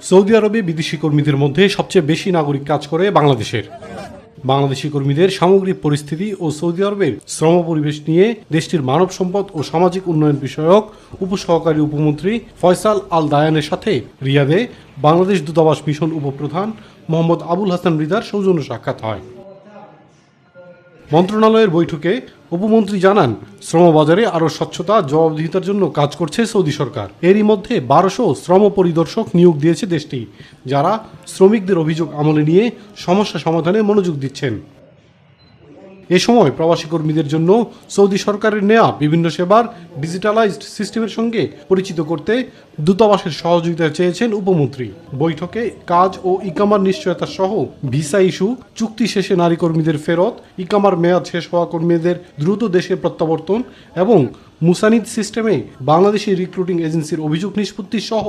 Saudi আরবে বিদেশি কর্মীদের মধ্যে সবচেয়ে বেশি নাগরিক কাজ করে বাংলাদেশের। বাংলাদেশি কর্মীদের সামগ্রিক পরিস্থিতি ও সৌদি আরবের শ্রম পরিবেশ নিয়ে দেশটির মানব সম্পদ ও সামাজিক উন্নয়ন বিষয়ক উপসহকারী উপমন্ত্রী ফয়সাল আল দায়ানের সাথে রিয়াদে বাংলাদেশ দূতাবাস মিশন উপপ্রধান মোহাম্মদ আবুল হাসান মৃধার সৌজন্য সাক্ষাৎ হয়। মন্ত্রণালয়ের বৈঠকে উপমন্ত্রী জানান, শ্রমবাজারে আরও স্বচ্ছতা জবাবদিহিতার জন্য কাজ করছে সৌদি সরকার। এরই মধ্যে 1200 শ্রম পরিদর্শক নিয়োগ দিয়েছে দেশটি, যারা শ্রমিকদের অভিযোগ আমলে নিয়ে সমস্যা সমাধানে মনোযোগ দিচ্ছেন। এ সময় প্রবাসী কর্মীদের জন্য সৌদি সরকারের নেয়া বিভিন্ন সেবার ডিজিটালাইজড সিস্টেমের সঙ্গে পরিচিত করতে দূতাবাসের সহযোগিতা চেয়েছেন উপমন্ত্রী। বৈঠকে কাজ ও ইকামার নিশ্চয়তা সহ ভিসা ইস্যু, চুক্তি শেষে নারী কর্মীদের ফেরত, ইকামার মেয়াদ শেষ হওয়া কর্মীদের দ্রুত দেশে প্রত্যাবর্তন এবং মুসানিদ সিস্টেমে বাংলাদেশি রিক্রুটিং এজেন্সির অভিযোগ নিষ্পত্তি সহ